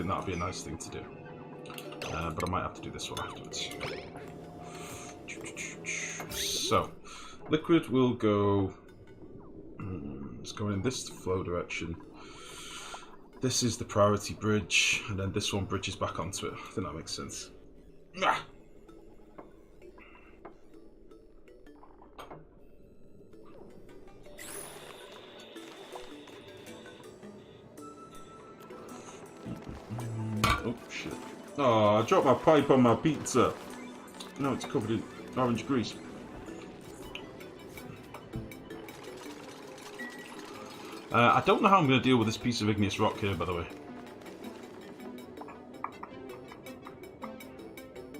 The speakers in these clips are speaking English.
think that would be a nice thing to do. But I might have to do this one afterwards. So, liquid will go... it's going in this flow direction. This is the priority bridge, and then this one bridges back onto it. I think that makes sense. Ah! Oh shit. Oh, I dropped my pipe on my pizza. Now it's covered in orange grease. I don't know how I'm going to deal with this piece of igneous rock here, by the way.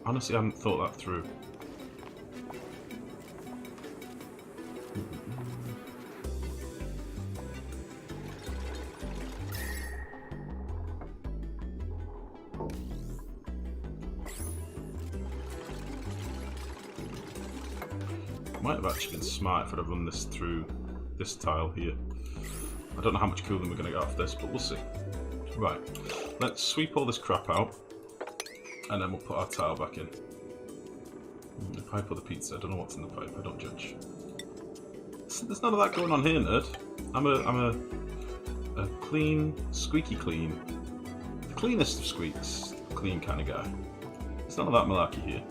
Honestly, I haven't thought that through. Might have actually been smart if I'd have run this through this tile here. I don't know how much cooling we're going to get off this, but we'll see. Right, let's sweep all this crap out, and then we'll put our tile back in. The pipe or the pizza, I don't know what's in the pipe, I don't judge. There's none of that going on here, nerd. I'm a clean, squeaky clean, the cleanest of squeaks, clean kind of guy. There's none of that malarkey here.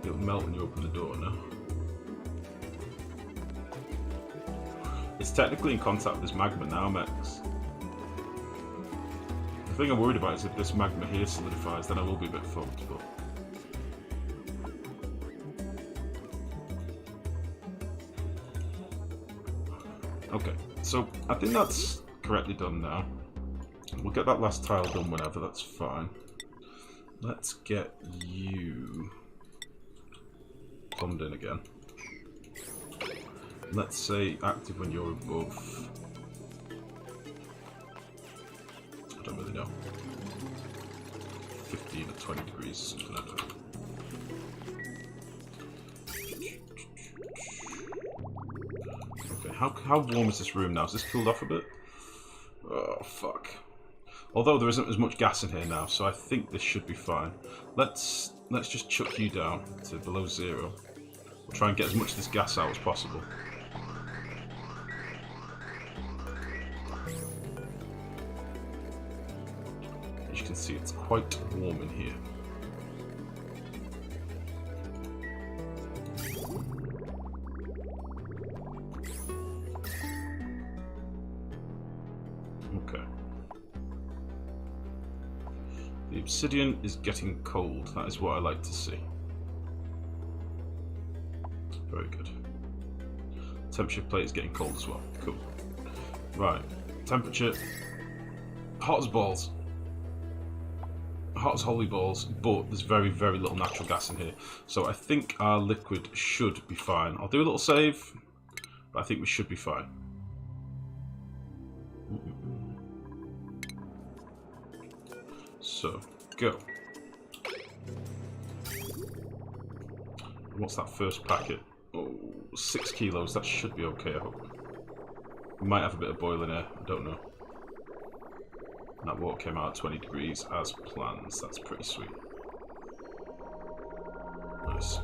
It'll melt when you open the door now. It's technically in contact with this magma now, Max. The thing I'm worried about is if this magma here solidifies, then I will be a bit fucked, but... Okay, so I think that's correctly done now. We'll get that last tile done whenever, that's fine. Let's get you plumbed in again. Let's say active when you're above... I don't really know. 15 or 20 degrees, something like that. Okay, how warm is this room now? Is this cooled off a bit? Oh, fuck. Although there isn't as much gas in here now, so I think this should be fine. Let's just chuck you down to below 0. We'll try and get as much of this gas out as possible. As you can see, it's quite warm in here. Okay. The obsidian is getting cold. That is what I like to see. Very good. Temperature plate is getting cold as well. Cool. Right. Temperature. Hot as balls. Hot as holy balls, but there's very, very little natural gas in here. So I think our liquid should be fine. I'll do a little save, but I think we should be fine. So, go. What's that first packet? Oh, 6 kilos. That should be okay, I hope. We might have a bit of boiling air. I don't know. And that water came out at 20 degrees as planned. So that's pretty sweet. Nice.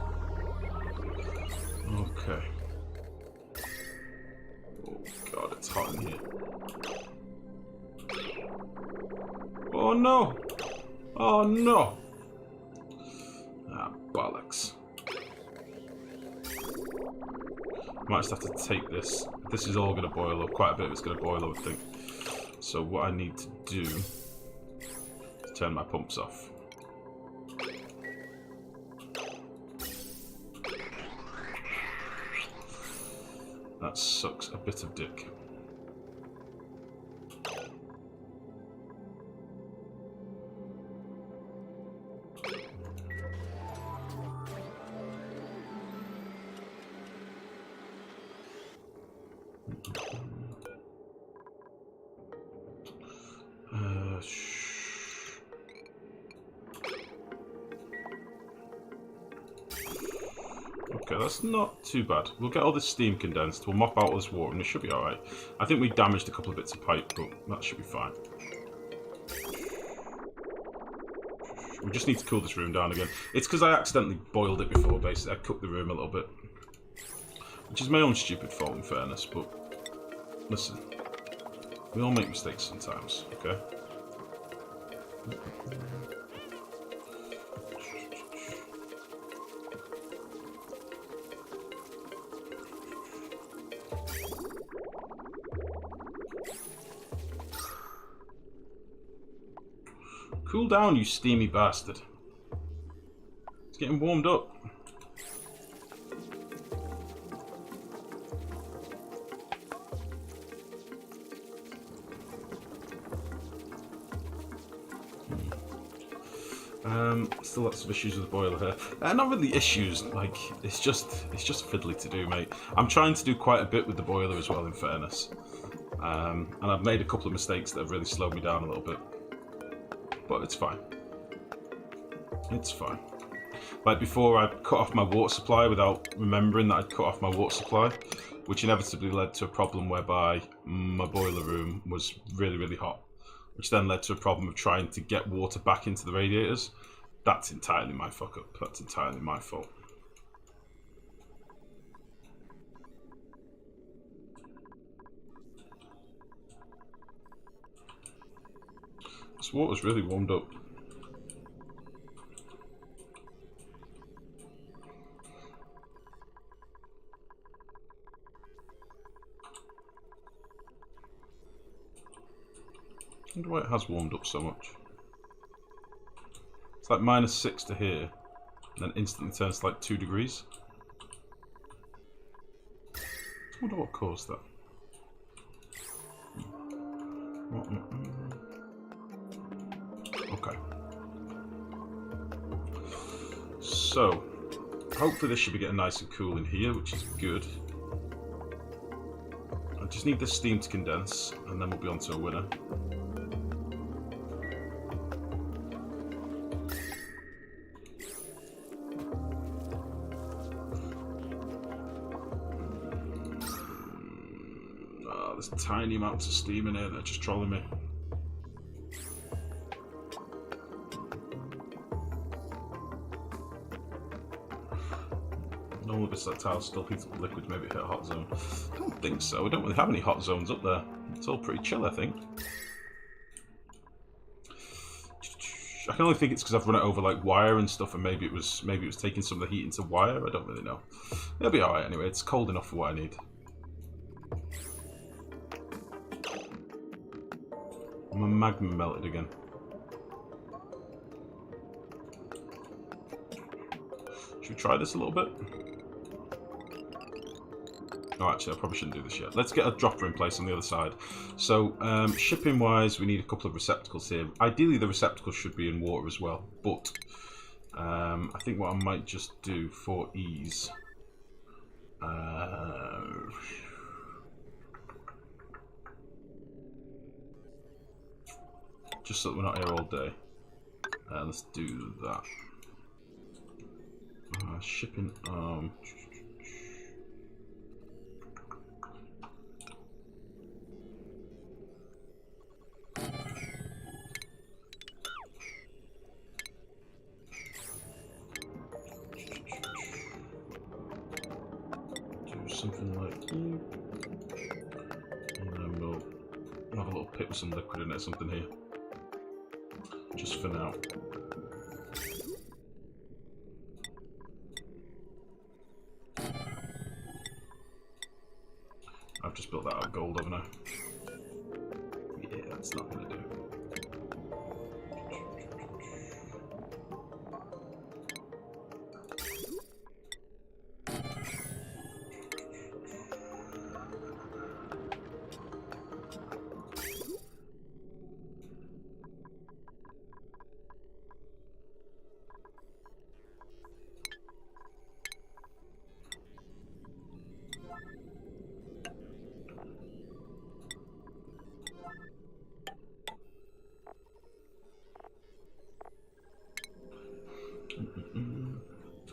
Okay. Oh god, it's hot in here. Oh no! Oh no! Ah, bollocks. Might just have to take this. This is all going to boil up. Quite a bit of it's going to boil up, I think. So what I need to do is turn my pumps off. That sucks a bit of dick. Okay, that's not too bad. We'll get all this steam condensed, we'll mop out all this water, and it should be alright. I think we damaged a couple of bits of pipe, but that should be fine. We just need to cool this room down again. It's because I accidentally boiled it before, basically. I cooked the room a little bit. Which is my own stupid fault, in fairness, but... Listen. We all make mistakes sometimes, okay? Cool down, you steamy bastard. It's getting warmed up. Still lots of issues with the boiler here. Not really issues, like, it's just fiddly to do, mate. I'm trying to do quite a bit with the boiler as well, in fairness. And I've made a couple of mistakes that have really slowed me down a little bit. But it's fine. It's fine. Like before, I cut off my water supply without remembering that I'd cut off my water supply, which inevitably led to a problem whereby my boiler room was really, really hot, which then led to a problem of trying to get water back into the radiators. That's entirely my fuck up. That's entirely my fault. This water's really warmed up. I wonder why it has warmed up so much. It's like -6 to here, and then instantly turns to like 2 degrees. I wonder what caused that. Okay. So, hopefully this should be getting nice and cool in here, which is good. I just need this steam to condense, and then we'll be on to a winner. There's tiny amounts of steam in here that are just trolling me. Normally this tile still heats up liquid, maybe it hit a hot zone. I don't think so. We don't really have any hot zones up there. It's all pretty chill, I think. I can only think it's because I've run it over like wire and stuff, and maybe it was taking some of the heat into wire. I don't really know. It'll be alright anyway. It's cold enough for what I need. My magma melted again. Should we try this a little bit? Oh, actually, I probably shouldn't do this yet. Let's get a dropper in place on the other side. So, shipping-wise, we need a couple of receptacles here. Ideally, the receptacles should be in water as well, but I think what I might just do for ease... just so that we're not here all day. Let's do that. Shipping arm. Do something like here. And then we'll have a little pit with some liquid in it, something here. Just for now. I've just built that out of gold, haven't I? Yeah, that's not going to do.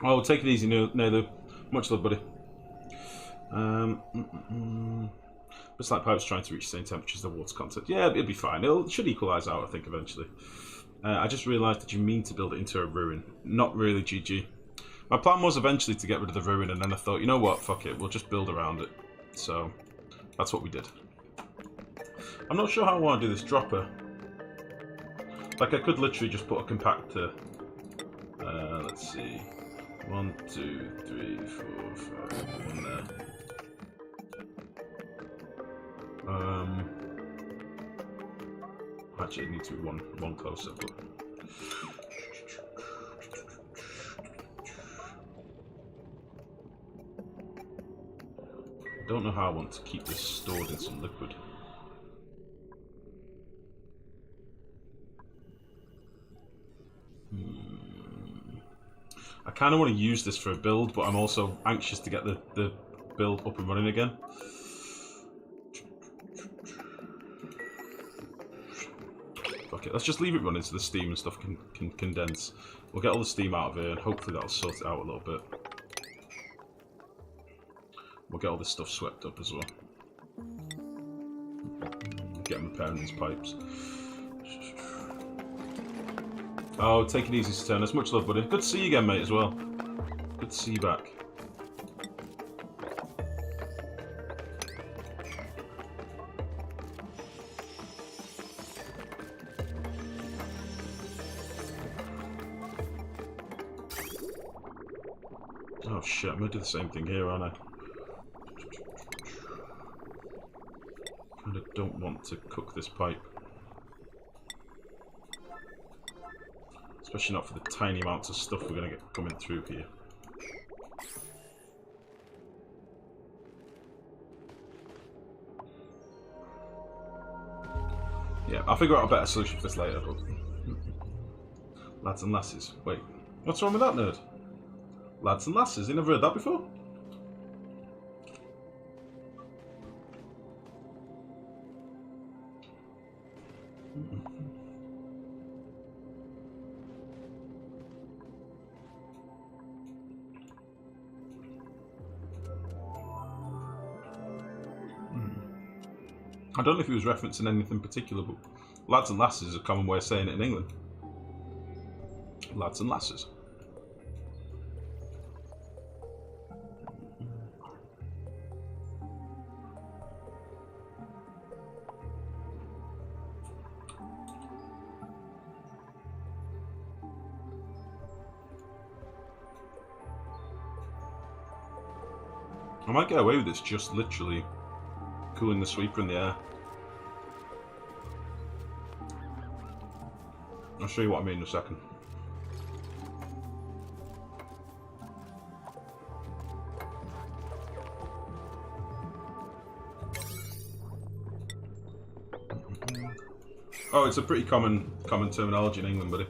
Oh, take it easy, Nalu. Much love, buddy. It's like pipes trying to reach the same temperature as the water content. Yeah, it'll be fine. It should equalise out, I think, eventually. I just realised that you mean to build it into a ruin. Not really, GG. My plan was eventually to get rid of the ruin, and then I thought, you know what, fuck it, we'll just build around it. So, that's what we did. I'm not sure how I want to do this dropper. Like, I could literally just put a compactor. Let's see. 1, 2, 3, 4, 5, 1 there. Actually, it needs to be one closer, but... I don't know how I want to keep this stored in some liquid. I kind of want to use this for a build, but I'm also anxious to get the build up and running again. Fuck it, let's just leave it running so the steam and stuff can condense. We'll get all the steam out of here, and hopefully that'll sort it out a little bit. We'll get all this stuff swept up as well. Get him repairing these pipes. Oh, take it easy, Saturnus. Much love, buddy. Good to see you again, mate, as well. Good to see you back. Oh shit, I'm gonna do the same thing here, aren't I? Kinda don't want to cook this pipe. Especially not for the tiny amounts of stuff we're gonna get coming through here. Yeah, I'll figure out a better solution for this later, but... Lads and lasses. Wait, what's wrong with that nerd? Lads and lasses, you never heard that before? I don't know if he was referencing anything particular, but lads and lasses is a common way of saying it in England. Lads and lasses. I might get away with this just literally cooling the sweeper in the air. I'll show you what I mean in a second. Oh, it's a pretty common terminology in England, buddy.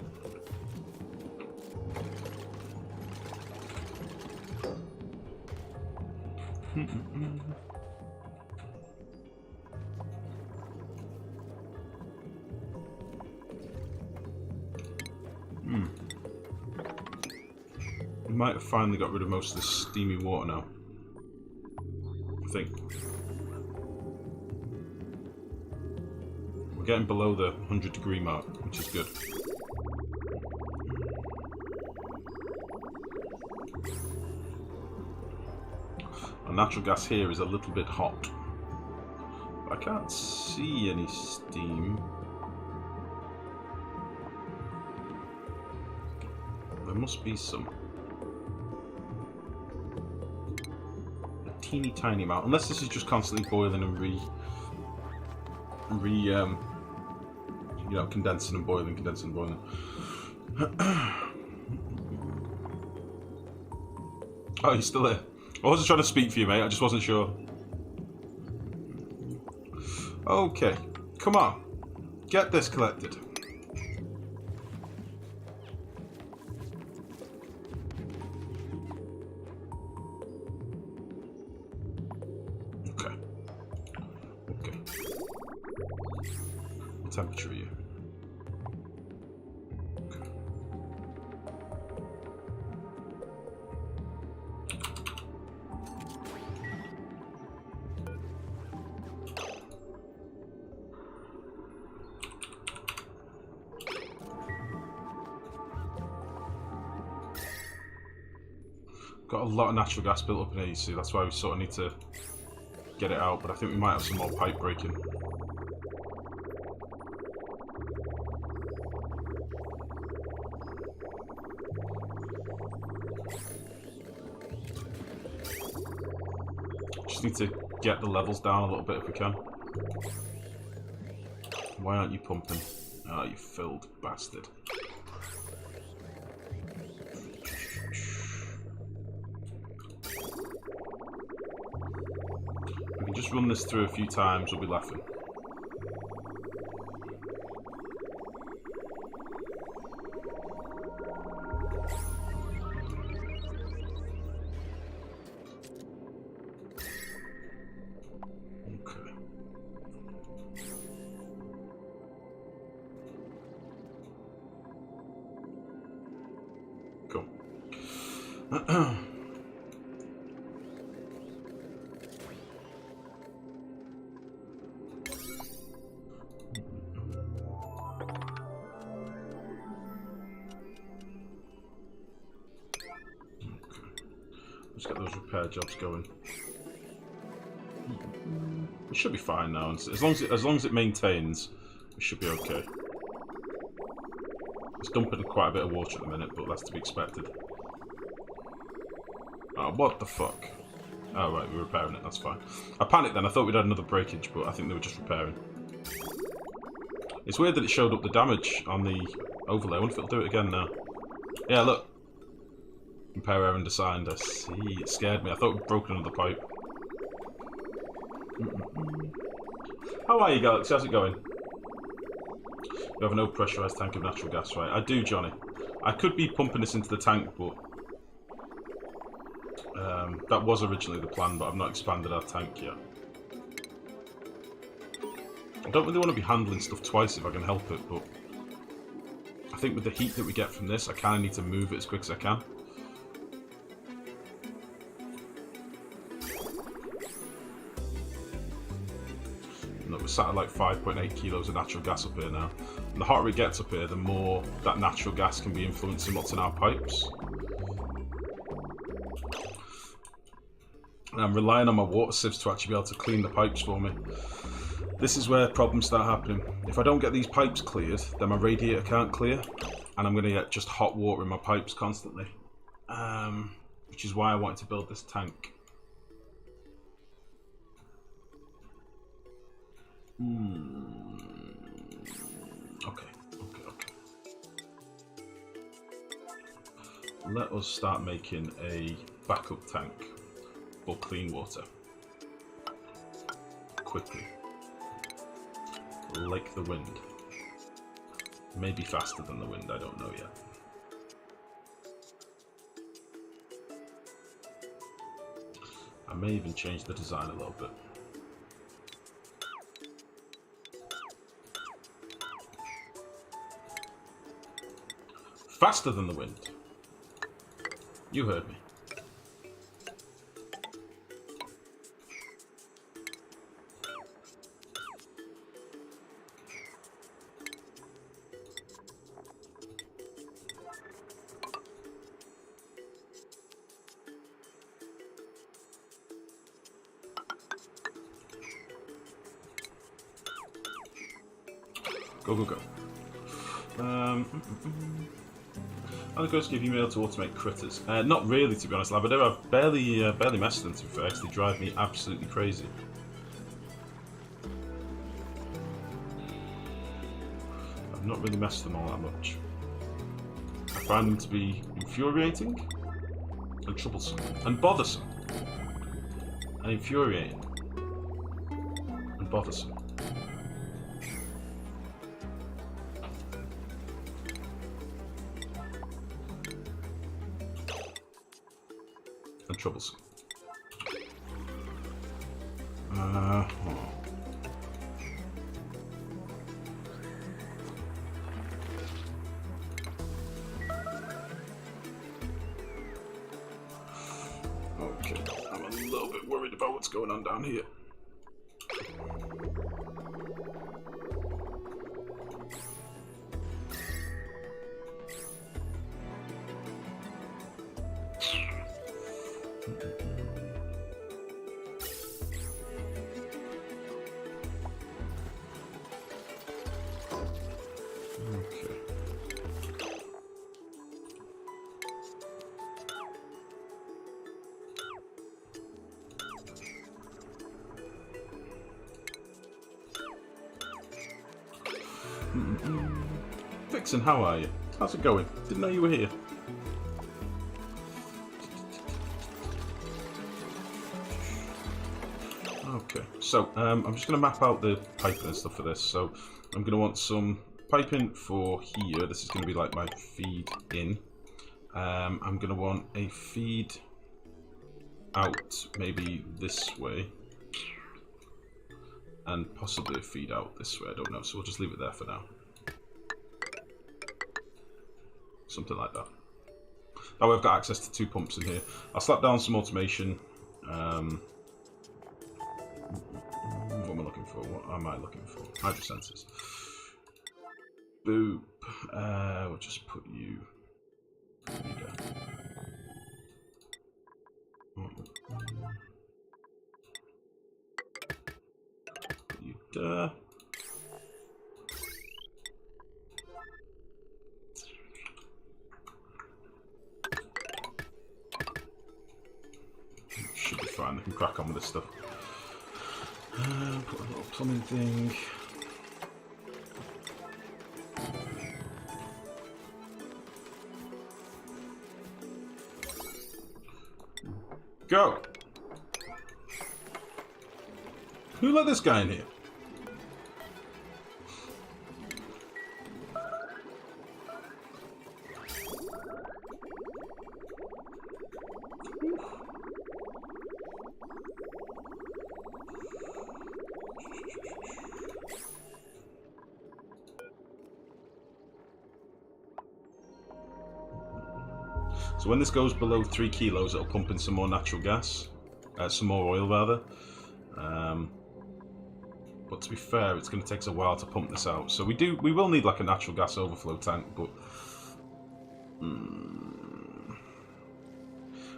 We might have finally got rid of most of this steamy water now. I think. We're getting below the 100-degree mark, which is good. Our natural gas here is a little bit hot. I can't see any steam. There must be some. A teeny tiny amount. Unless this is just constantly boiling and you know, condensing and boiling, condensing and boiling. Oh, you're still there. I wasn't trying to speak for you, mate. I just wasn't sure. Okay. Come on. Get this collected. Okay. Okay. What temperature are you? Got a lot of natural gas built up in here, you see. That's why we sort of need to get it out. But I think we might have some more pipe breaking. Just need to get the levels down a little bit if we can. Why aren't you pumping? Ah, you filled bastard. We can just run this through a few times, we'll be laughing. Cool. Let's get those repair jobs going. We should be fine now. As long as it maintains, we should be okay. It's dumping quite a bit of water at the minute, but that's to be expected. Oh, what the fuck? Oh, right, we're repairing it, that's fine. I panicked then, I thought we'd had another breakage, but I think they were just repairing. It's weird that it showed up the damage on the overlay. I wonder if it'll do it again now. Yeah, look. Compare error undersigned. I see. It scared me. I thought we'd broken another pipe. How are you, Galaxy? How's it going? You have an old pressurised tank of natural gas, right? I do, Johnny. I could be pumping this into the tank, but that was originally the plan, but I've not expanded our tank yet. I don't really want to be handling stuff twice if I can help it, but I think with the heat that we get from this, I kind of need to move it as quick as I can. Look, we're sat at like 5.8 kilos of natural gas up here now. And the hotter it gets up here, the more that natural gas can be influencing what's in our pipes. And I'm relying on my water sieves to actually be able to clean the pipes for me. This is where problems start happening. If I don't get these pipes cleared, then my radiator can't clear, and I'm going to get just hot water in my pipes constantly. Which is why I wanted to build this tank. Okay. Let us start making a backup tank for clean water. Quickly. Like the wind. Maybe faster than the wind, I don't know yet. I may even change the design a little bit. Faster than the wind. You heard me. Go. How the ghosts give you email to automate critters? Not really, to be honest, lab. I've barely messed with them, to be fair, because they drive me absolutely crazy. I've not really messed with them all that much. I find them to be infuriating and troublesome and bothersome and infuriating and bothersome. Troublesome. Okay, I'm a little bit worried about what's going on down here. Okay. Vixen, how are you? How's it going? Didn't know you were here. Okay, so I'm just going to map out the piping and stuff for this. So I'm going to want some piping for here. This is going to be like my feed in. I'm going to want a feed out maybe this way. And possibly a feed out this way, I don't know. So we'll just leave it there for now. Something like that. Oh, we've got access to 2 pumps in here. I'll slap down some automation. What am I looking for? What am I looking for? Hydro sensors. Boop. We'll just put you there. Put you there. Should be fine. They can crack on with this stuff. Put a little plumbing thing. Go! Who let this guy in here? So when this goes below 3 kilos, it'll pump in some more natural gas, some more oil rather. But to be fair, it's going to take us a while to pump this out. So we will need like a natural gas overflow tank, but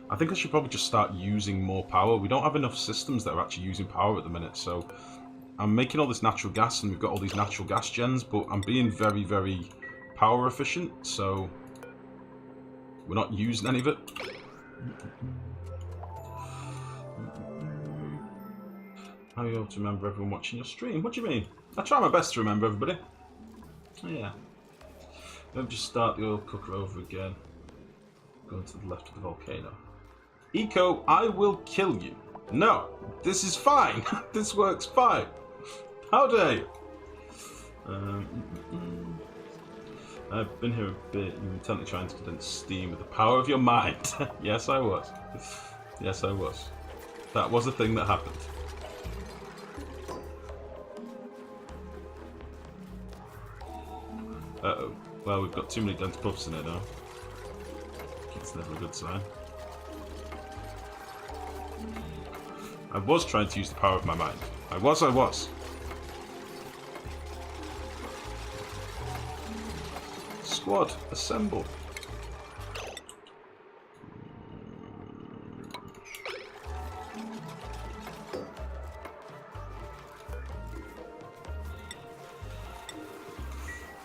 I think I should probably just start using more power. We don't have enough systems that are actually using power at the minute, so I'm making all this natural gas and we've got all these natural gas gens, but I'm being very, very power efficient, so we're not using any of it. How are you able to remember everyone watching your stream? What do you mean? I try my best to remember everybody. Yeah. Let me just start the oil cooker over again. Going to the left of the volcano. Eco, I will kill you. No, this is fine. This works fine. How dare you? I've been here a bit. You were intently trying to condense steam with the power of your mind. Yes, I was. Yes, I was. That was a thing that happened. Uh-oh. Well, we've got too many dense puffs in it now. That's never a good sign. I was trying to use the power of my mind. I was. Squad, assemble.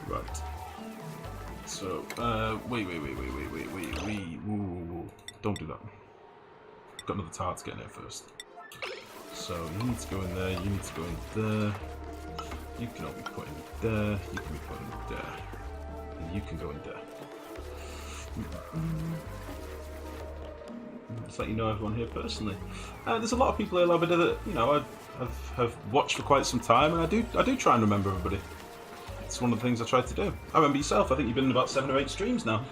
Right. So, wait. Whoa. Don't do that. Got another tart to get in there first. So, you need to go in there, you need to go in there. You can all be put in there, you can be put in there. And you can go in there. Just let you know everyone here personally. There's a lot of people here, Labrador, that, you know, I've watched for quite some time, and I do try and remember everybody. It's one of the things I try to do. I remember yourself. I think you've been in about 7 or 8 streams now.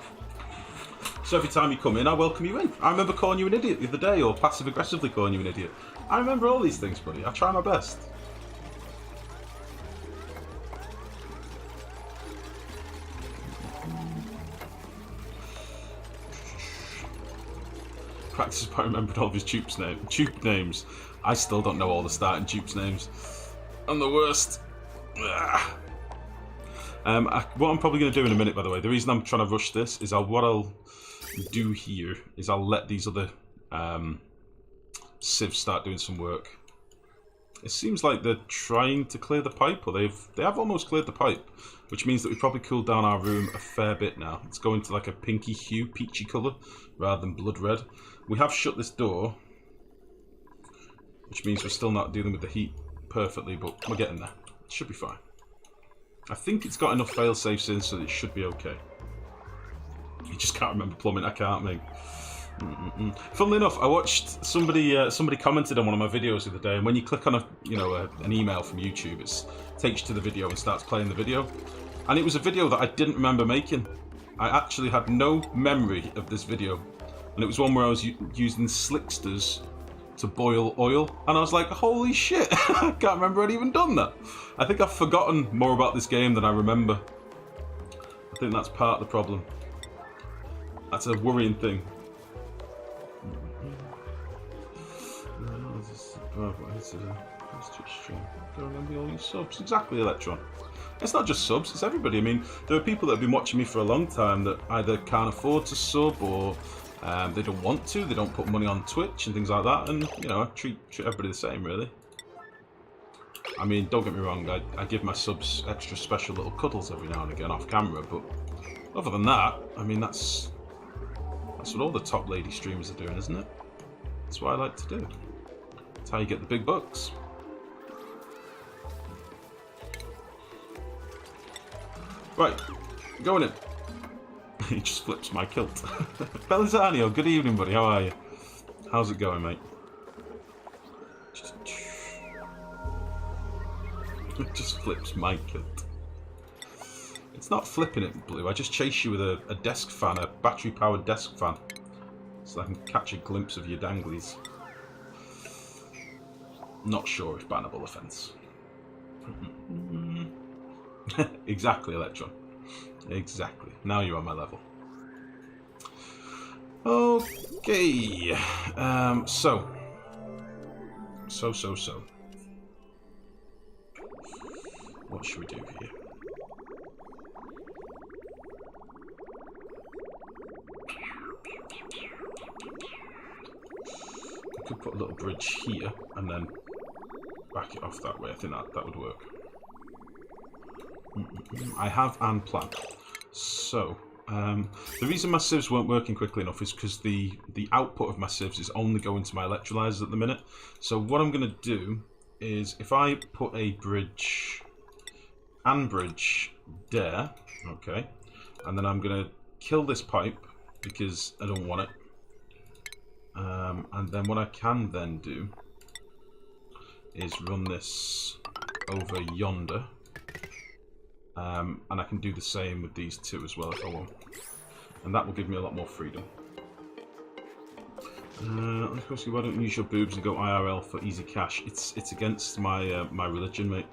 So every time you come in, I welcome you in. I remember calling you an idiot the other day, or passive-aggressively calling you an idiot. I remember all these things, buddy. I try my best. Practice by remembering all of his tube names. I still don't know all the starting tubes names. I'm the worst. What I'm probably going to do in a minute, by the way, the reason I'm trying to rush this is what I'll do here is I'll let these other sieves start doing some work. It seems like they're trying to clear the pipe, or they have almost cleared the pipe, which means that we've probably cooled down our room a fair bit now. It's going to like a pinky hue, peachy colour, rather than blood red. We have shut this door, which means we're still not dealing with the heat perfectly, but we're getting there. It should be fine. I think it's got enough fail-safes in so that it should be okay. You just can't remember plumbing, I can't, mate. Funnily enough, I watched somebody commented on one of my videos the other day, and when you click on an email from YouTube, it takes you to the video and starts playing the video. And it was a video that I didn't remember making. I actually had no memory of this video, and it was one where I was using slicksters to boil oil, and I was like, holy shit, I can't remember I'd even done that. I think I've forgotten more about this game than I remember. I think that's part of the problem. That's a worrying thing. Go remember all your subs. Exactly, Electron. It's not just subs, it's everybody. I mean, there are people that have been watching me for a long time that either can't afford to sub, or they don't want to, they don't put money on Twitch and things like that, and, you know, I treat everybody the same, really. I mean, don't get me wrong, I give my subs extra special little cuddles every now and again off camera, but other than that, I mean, that's what all the top lady streamers are doing, isn't it? That's what I like to do. That's how you get the big bucks. Right, going in. He just flips my kilt. Belizanio, good evening, buddy. How are you? How's it going, mate? It just flips my kilt. It's not flipping it, Blue. I just chase you with a desk fan, a battery-powered desk fan, so I can catch a glimpse of your danglies. Not sure if bannable offence. Exactly, Electron. Exactly. Now you're on my level. Okay. So. What should we do here? I could put a little bridge here and then back it off that way. I think that would work. I have an plan. So, the reason my sieves weren't working quickly enough is because the output of my sieves is only going to my electrolyzers at the minute. So what I'm going to do is, if I put a bridge there, okay, and then I'm going to kill this pipe because I don't want it. And then what I can then do is run this over yonder. And I can do the same with these two as well if I want. And that will give me a lot more freedom. Of course, why don't you use your boobs and go IRL for easy cash? It's against my my religion, mate.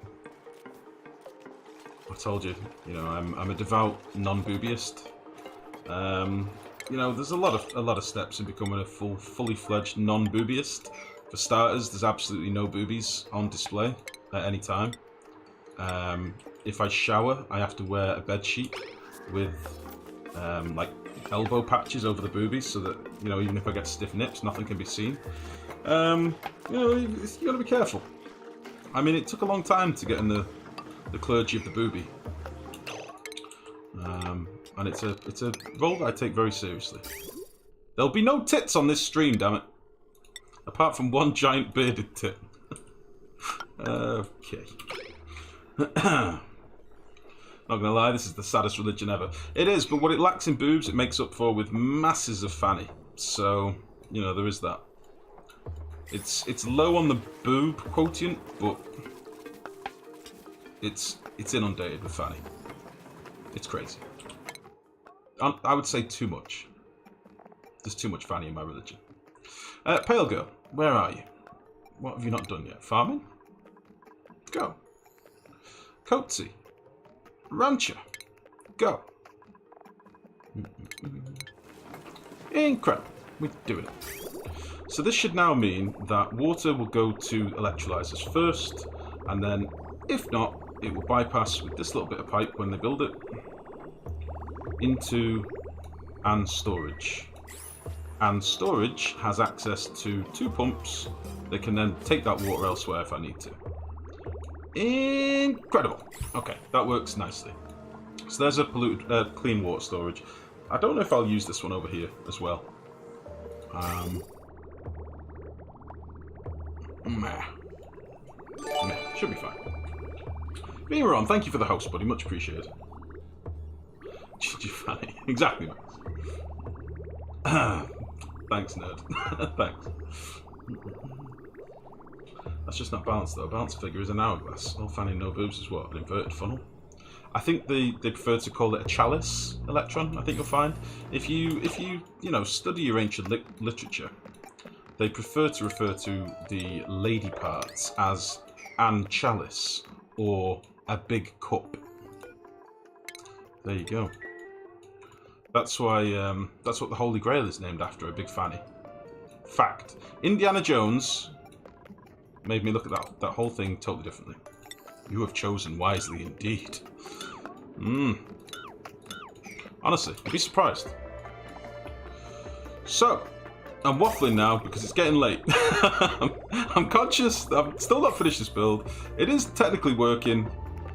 I told you, you know, I'm a devout non-boobyist. You know, there's a lot of steps in becoming a fully fledged non-boobyist. For starters, there's absolutely no boobies on display at any time. If I shower, I have to wear a bed sheet with like elbow patches over the boobies, so that, you know, even if I get stiff nips, nothing can be seen. You know, you got to be careful. I mean, it took a long time to get in the clergy of the boobie, and it's a role that I take very seriously. There'll be no tits on this stream, damn it, apart from one giant bearded tit. Okay. Not gonna lie, this is the saddest religion ever. It is, but what it lacks in boobs, it makes up for with masses of fanny. So, you know, there is that. It's low on the boob quotient, but it's inundated with fanny. It's crazy. I would say too much. There's too much fanny in my religion. Pale girl, where are you? What have you not done yet? Farming? Go. Coatsy. Rancher. Go. Incredible. We're doing it. So this should now mean that water will go to electrolyzers first, and then, if not, it will bypass with this little bit of pipe when they build it into and storage. And storage has access to 2 pumps. They can then take that water elsewhere if I need to. Incredible. Okay, that works nicely. So there's a clean water storage. I don't know if I'll use this one over here as well. Meh. Should be fine. Being wrong, thank you for the host, buddy. Much appreciated. Funny. Exactly, Max. Thanks, nerd. Thanks. That's just not balanced, though. A balanced figure is an hourglass. All fanny, no boobs is what? An inverted funnel? I think they prefer to call it a chalice electron. I think you'll find if you study your ancient literature, they prefer to refer to the lady parts as an chalice or a big cup. There you go. That's why that's what the Holy Grail is named after, a big fanny. Fact. Indiana Jones made me look at that whole thing totally differently. You have chosen wisely indeed. Honestly, you'd be surprised. So, I'm waffling now because it's getting late. I'm conscious that I've still not finished this build. It is technically working.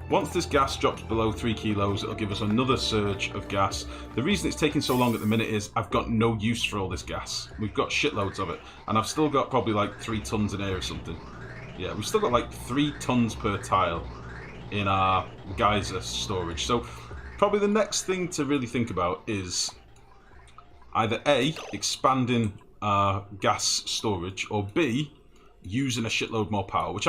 Once this gas drops below 3 kilos, it'll give us another surge of gas. The reason it's taking so long at the minute is I've got no use for all this gas. We've got shitloads of it, and I've still got probably like 3 tons in here or something. Yeah, we've still got like 3 tons per tile in our geyser storage. So probably the next thing to really think about is either A, expanding our gas storage, or B, using a shitload more power, which